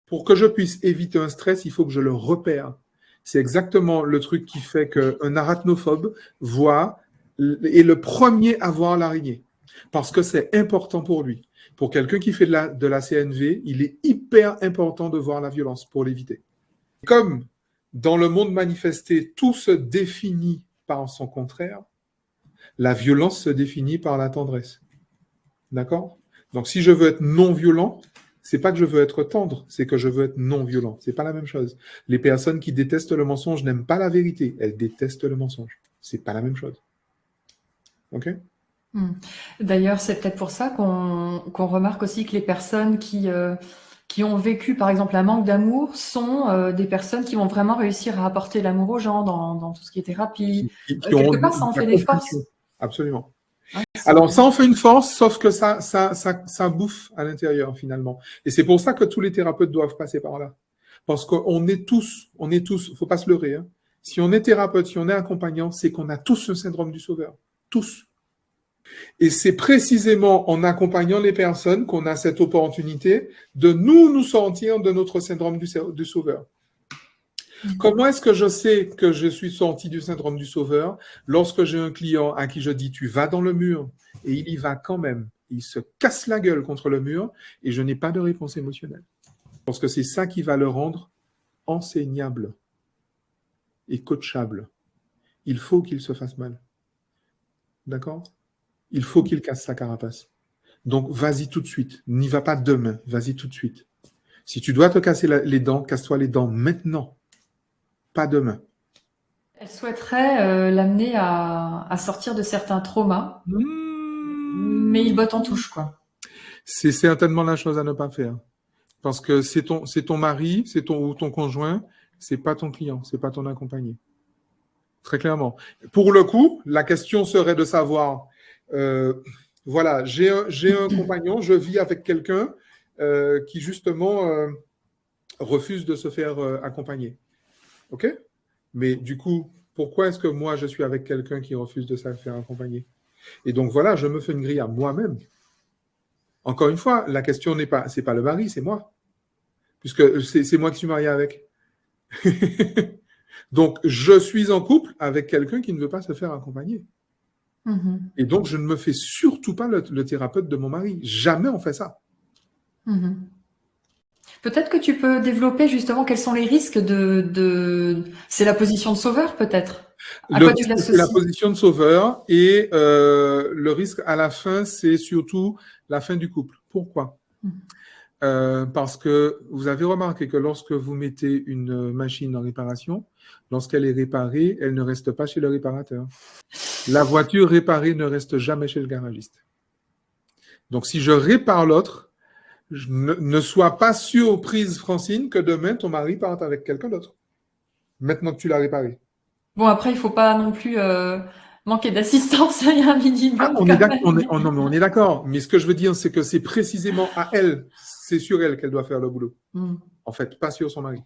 Pour que je puisse éviter un stress, il faut que je le repère. C'est exactement le truc qui fait qu'un arachnophobe est le premier à voir l'araignée. Parce que c'est important pour lui. Pour quelqu'un qui fait de la CNV, il est hyper important de voir la violence pour l'éviter. Comme dans le monde manifesté, tout se définit par son contraire, la violence se définit par la tendresse. D'accord? Donc si je veux être non violent, c'est pas que je veux être tendre, c'est que je veux être non violent. C'est pas la même chose. Les personnes qui détestent le mensonge n'aiment pas la vérité, elles détestent le mensonge. C'est pas la même chose. Ok? D'ailleurs, c'est peut-être pour ça qu'on remarque aussi que les personnes qui ont vécu, par exemple, un manque d'amour sont des personnes qui vont vraiment réussir à apporter l'amour aux gens dans tout ce qui est thérapie. Qui ont Quelque part, ça en fait des forces. Absolument. Ouais, alors, ça en fait une force, sauf que ça bouffe à l'intérieur, finalement. Et c'est pour ça que tous les thérapeutes doivent passer par là. Parce qu'on est tous, faut pas se leurrer, hein. Si on est thérapeute, si on est accompagnant, c'est qu'on a tous ce syndrome du sauveur. Tous. Et c'est précisément en accompagnant les personnes qu'on a cette opportunité de nous sortir de notre syndrome du sauveur. Comment est-ce que je sais que je suis sorti du syndrome du sauveur? Lorsque j'ai un client à qui je dis tu vas dans le mur et il y va quand même, il se casse la gueule contre le mur et je n'ai pas de réponse émotionnelle. Parce que c'est ça qui va le rendre enseignable et coachable. Il faut qu'il se fasse mal. D'accord? Il faut qu'il casse sa carapace. Donc vas-y tout de suite. N'y va pas demain, vas-y tout de suite. Si tu dois te casser les dents, casse-toi les dents maintenant. Pas demain. Elle souhaiterait l'amener à sortir de certains traumas, mais il botte en touche, quoi. C'est certainement la chose à ne pas faire. Parce que c'est ton mari, ou ton conjoint, c'est pas ton client, c'est pas ton accompagné. Très clairement. Pour le coup, la question serait de savoir, voilà, j'ai un compagnon, je vis avec quelqu'un qui justement refuse de se faire accompagner. OK? Mais du coup, pourquoi est-ce que moi, je suis avec quelqu'un qui refuse de se faire accompagner? Et donc, voilà, je me fais une grille à moi-même. Encore une fois, la question c'est pas le mari, c'est moi. Puisque c'est moi qui suis marié avec. Donc, je suis en couple avec quelqu'un qui ne veut pas se faire accompagner. Et donc, je ne me fais surtout pas le thérapeute de mon mari. Jamais on fait ça. Peut-être que tu peux développer justement quels sont les risques C'est la position de sauveur, peut-être. À quoi tu l'associes? C'est la position de sauveur et le risque à la fin, c'est surtout la fin du couple. Pourquoi? Parce que vous avez remarqué que lorsque vous mettez une machine en réparation, lorsqu'elle est réparée, elle ne reste pas chez le réparateur. La voiture réparée ne reste jamais chez le garagiste. Donc, si je répare l'autre, ne sois pas surprise, Francine, que demain, ton mari parte avec quelqu'un d'autre. Maintenant que tu l'as réparé. Bon, après, il ne faut pas non plus manquer d'assistance, il y a un minimum. On est d'accord. Mais ce que je veux dire, c'est que c'est précisément à elle, c'est sur elle qu'elle doit faire le boulot. En fait, pas sur son mari.